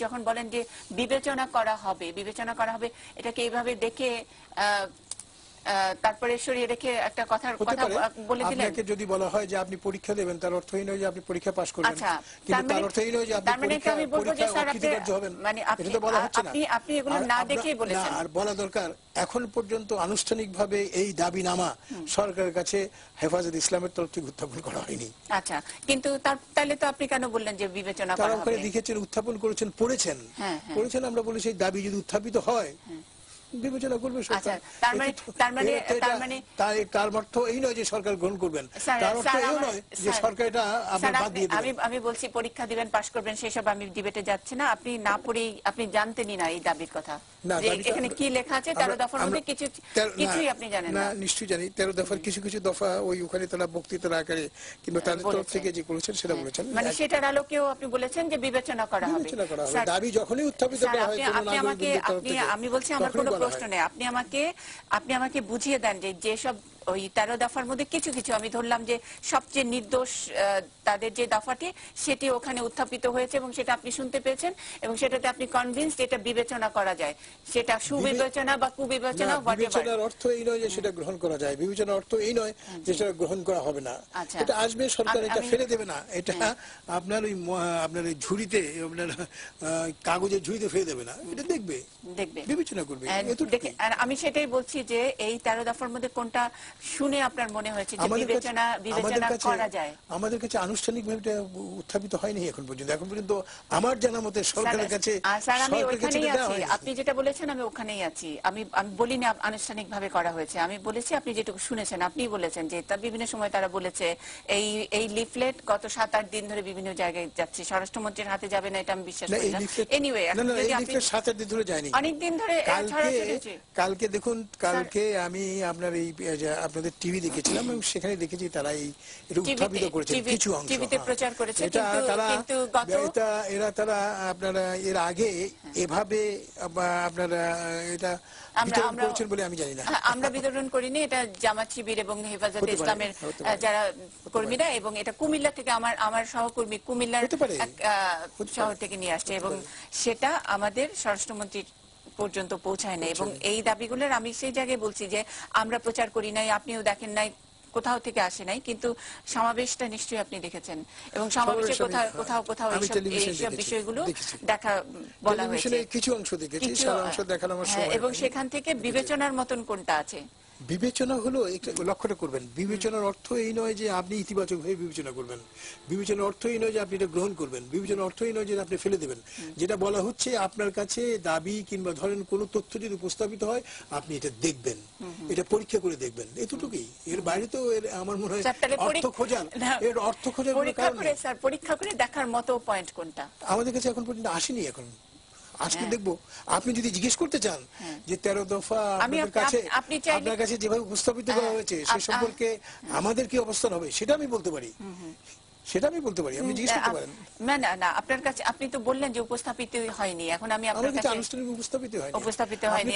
যখন বলেন যে বিবেচনা করা হবে এটাকে এইভাবে দেখে তারপরে সরিয়ে রেখে একটা কথা বলে দিলেন। আপনাকে যদি বলা হয় যে আপনি পরীক্ষা দেবেন, তার অর্থ এই নয় যে আপনি পরীক্ষা পাস করবেন। কিন্তু তার অর্থ এই নয় যে আপনি পরীক্ষায় অকৃতকার্য হবেন। এটা তো বলা হচ্ছে না। আপনি এগুলো না দেখেই বলেছেন। আর বলা দরকার, এখন পর্যন্ত আনুষ্ঠানিকভাবে এই দাবিনামা সরকারের কাছে হেফাজত ইসলামের তরফ থেকে উত্থাপন করা হয়নি। আচ্ছা, কিন্তু তাহলে তো আপনি কেন বললেন যে বিবেচনা করা হবে? তারা ওখানে লিখেছেন, উত্থাপন করেছেন, পড়েছেন। আমরা বলেছি দাবি যদি উত্থাপিত হয় বিবেচনা করবে সরকার। তার অর্থ এই নয় যে সরকার গ্রহণ করবেন, তার অর্থ এই নয় যে সরকার এটা আপনার বাদ দিয়ে দেবেন। আমি বলছি পরীক্ষা দিবেন, পাশ করবেন, সেসব আমি ডিবেটে যাচ্ছি না। আপনি না পড়েই আপনি জানতেনই না এই দাবির কথা, এখানে কি লেখা আছে 13 দফার মধ্যে কিছুই আপনি জানেন না? নিশ্চয়ই জানি। 13 দফার কিছু কিছু দফা ওখানে তারা বক্তৃতার আকারে কিংবা তাদের তরফ থেকে যে করেছেন সেটা বলেছেন। মানে সেটার আলোকেও আপনি বলেছেন যে বিবেচনা করা হবে। দাবি যখনই উত্থাপিত করা হয় কোনো নাগরিকের তরফ থেকে, আমি বলছি আমার কোনো প্রশ্ন নেই, আপনি আমাকে বুঝিয়ে দেন যে যেসব ওই 13 দফার মধ্যে কিছু কিছু আমি ধরলাম যে সবচেয়ে নির্দোষ তাদের যে দফাটি সেটি ওখানে উত্থাপিত হয়েছে এবং সেটা আপনি শুনতে পেয়েছেন এবং সেটাতে আপনি কনভিন্সড এটা বিবেচনা করা যায়, সেটা সুবিবেচনা বা কুবিবেচনা। বিবেচনার অর্থ এই নয় যে সেটা গ্রহণ করা যায়, বিবেচনার অর্থ এই নয় যে সেটা গ্রহণ করা হবে না। এটা আসবে, সরকার এটা ফেলে দেবে না। এটা আপনার ওই ঝুড়িতে, আপনার কাগজের ঝুড়িতে ফেলে দেবে না, এটা দেখবে, বিবেচনা করবে। আমি সেটাই বলছি যে এই 13 দফার মধ্যে কোনটা শুনে আপনার মনে হয়েছে যে বিবেচনা করা যায়? আমাদের কাছে আনুষ্ঠানিকভাবে এটা উত্থাপিত হয়নি এখন পর্যন্ত। এখন পর্যন্ত আমার জানা মতে সরকারের কাছে। আমি ওখানেই আছি, আপনি যেটা বলেছেন আমি ওখানেই আছি। আমি বলিনি আনুষ্ঠানিকভাবে করা হয়েছে, আমি বলেছি আপনি যেটুকু শুনেছেন আপনি বলেছেন যে তা বিভিন্ন সময় তারা বলেছে এই লিফলেট গত 7-8 দিন ধরে বিভিন্ন জায়গায় যাচ্ছে, স্বরাষ্ট্রমন্ত্রীর হাতে যাবে না এটা আমি বিশ্বাস করি না। এনিওয়ে, এই লিফলেট 7-8 দিন ধরে যায়নি, অনেক দিন ধরে কালকে দেখুন, কালকে আমি আপনার এই আপনাদের টিভি দেখেছিলাম এবং সেখানে দেখেছি তারা এটা উত্থাপিত করেছে, কিছু অংশ টিভিতে প্রচার করেছে। তারা আপনারা এর আগে এভাবে আপনারা এটা বিতরণ করেছেন বলে আমি জানি না। আমরা বিতরণ করিনি, এটা জামাত শিবির এবং হেফাজতে ইসলামের যারা কর্মীরা, এবং এটা কুমিল্লা থেকে আমার সহকর্মী কুমিল্লার শহর থেকে নিয়ে আসছে এবং সেটা আমাদের স্বরাষ্ট্রমন্ত্রীর পর্যন্ত পৌঁছায় না। এবং এই দাবিগুলোর আমি সেই জায়গায় বলছি যে আমরা প্রচার করি নাই, আপনিও দেখেন নাই, কোথাও থেকে আসে নাই, কিন্তু সমাবেশটা নিশ্চয়ই আপনি দেখেছেন এবং সমাবেশে কোথাও কোথাও এইসব বিষয়গুলো দেখা বলা হয়েছে, কিছু অংশ দেখেছি, সারা অংশ দেখার আমার সময়। এবং সেখান থেকে বিবেচনার মতন কোনটা আছে? বিবেচনা হলো, লক্ষ্যটা করবেন, বিবেচনার অর্থ এই নয় যে আপনি ইতিবাচক ভাবে বিবেচনা করবেন, বিবেচনার অর্থ এই নয় যে আপনি এটা গ্রহণ করবেন, বিবেচনার অর্থ এই নয় যে আপনি ফেলে দেবেন। যেটা বলা হচ্ছে, আপনার কাছে দাবি কিংবা ধরেন কোনো তথ্য যদি উপস্থাপিত হয় আপনি এটা দেখবেন, এটা পরীক্ষা করে দেখবেন, এতটুকুই। এর বাইরে তো আমার মনে হয় অর্থ খোঁজার পরীক্ষা করে দেখার মতো পয়েন্ট কোনটা আমাদের কাছে এখন পর্যন্ত আসেনি। এখন আজকে দেখবো, আপনি যদি জিজ্ঞেস করতে চান যে 13 দফা আপনার কাছে যেভাবে উপস্থাপিত করা হয়েছে সে সম্পর্কে আমাদের কি অবস্থান হবে, সেটা আমি বলতে পারি, আপনি জিজ্ঞেস করতে পারেন। না, আপনার কাছে আপনি তো বললেন যে উপস্থাপিত হয়নি, এখন আমি আপনার কাছে আনুষ্ঠানিক উপস্থাপিত হয়নি।